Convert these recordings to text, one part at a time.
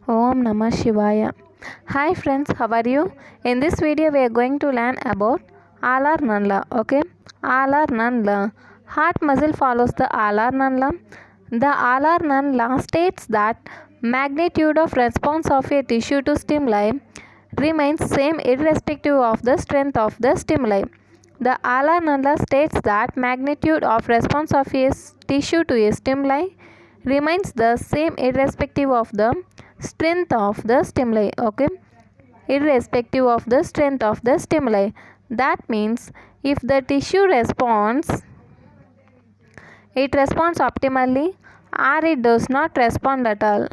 Om Namah Shivaya. Hi friends, how are you? In this video we are going to learn about alar nanla. Okay, alar nanla. Heart muscle follows the alar nanla. The alar nanla states that magnitude of response of a tissue to stimuli remains same irrespective of the strength of the stimuli. The alar nanla states that magnitude of response of a tissue to a stimuli remains the same irrespective of the strength of the stimuli. Okay, irrespective of the strength of the stimuli. That means if the tissue responds, it responds optimally or it does not respond at all.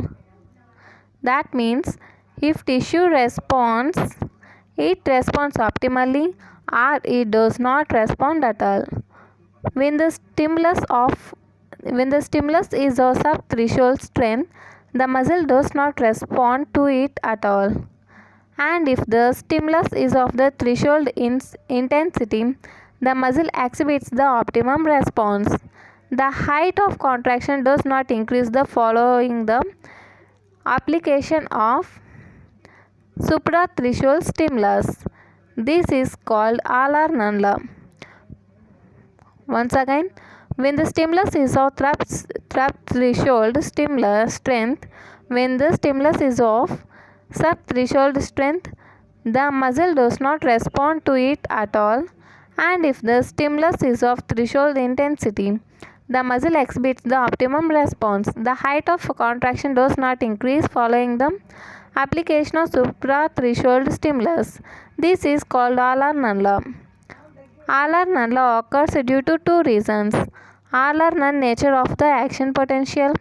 That means if tissue responds, it responds optimally or it does not respond at all. When the stimulus is of sub-threshold strength, the muscle does not respond to it at all. And if the stimulus is of the threshold intensity, the muscle exhibits the optimum response. The height of contraction does not increase the following the application of suprathreshold stimulus. This is called alar nanla. Once again, when the stimulus is of threshold stimulus strength, when the stimulus is of sub-threshold strength, the muscle does not respond to it at all, and if the stimulus is of threshold intensity, the muscle exhibits the optimum response. The height of contraction does not increase following the application of supra-threshold stimulus. This is called alar nanla. Alar nanla occurs due to two reasons. Alar nan nature of the action potential,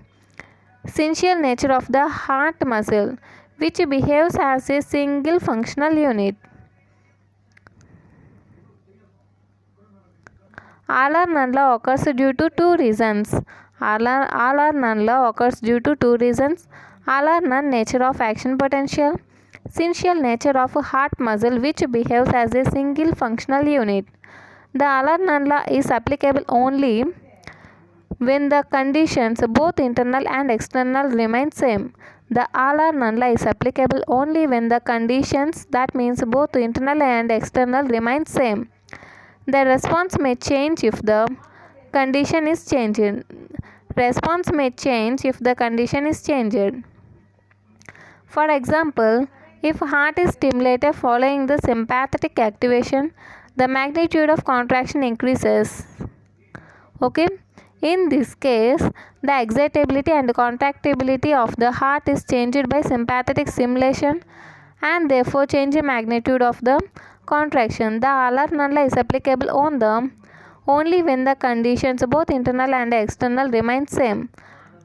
essential nature of the heart muscle, which behaves as a single functional unit. Alar nanla occurs due to two reasons. Alar nanla occurs due to two reasons. Alar nan nature of action potential, essential nature of heart muscle, which behaves as a single functional unit. The alar nanla is applicable only when the conditions both internal and external remain same. The alar nanla is applicable only when the conditions, that means both internal and external, remain same. The response may change if the condition is changed. Response may change if the condition is changed. For example, if heart is stimulated following the sympathetic activation, the magnitude of contraction increases. Okay, in this case, the excitability and contractibility of the heart is changed by sympathetic stimulation and therefore change the magnitude of the contraction. The alar nanla is applicable only when the conditions both internal and external remain same.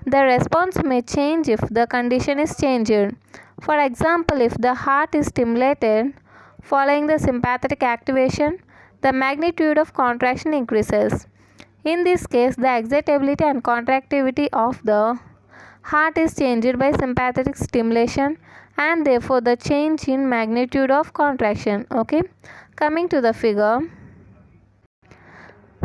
The response may change if the condition is changed. For example, if the heart is stimulated following the sympathetic activation, the magnitude of contraction increases. In this case, the excitability and contractility of the heart is changed by sympathetic stimulation and therefore the change in magnitude of contraction. Okay, coming to the figure.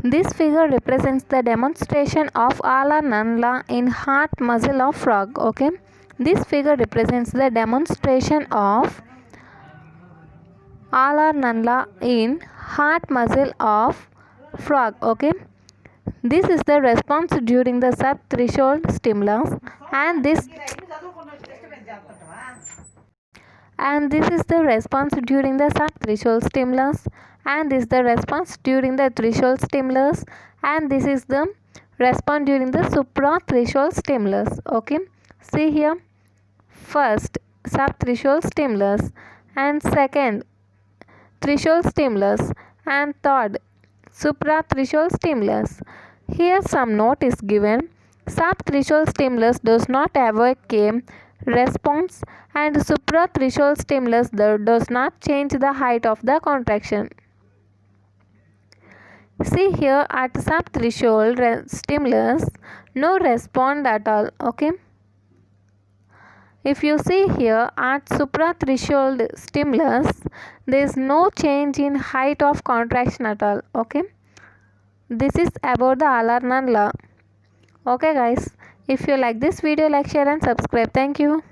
This figure represents the demonstration of alar nanla in heart muscle of frog. Okay, this figure represents the demonstration of alar nanla in heart muscle of frog. Okay, this is the response during the sub-threshold stimulus, and this is the response during the sub-threshold stimulus, and this is the response during the threshold stimulus, and this is the response during the supra-threshold stimulus. Okay, see here, first sub-threshold stimulus, and second threshold stimulus, and third supra-threshold stimulus. Here some note is given. Sub-threshold stimulus does not evoke a response, and supra-threshold stimulus does not change the height of the contraction. See here, at sub-threshold stimulus, no response at all. Okay, if you see here, at supra-threshold stimulus, there is no change in height of contraction at all. Okay, this is about the alar nanla. Okay guys, if you like this video, like, share and subscribe. Thank you.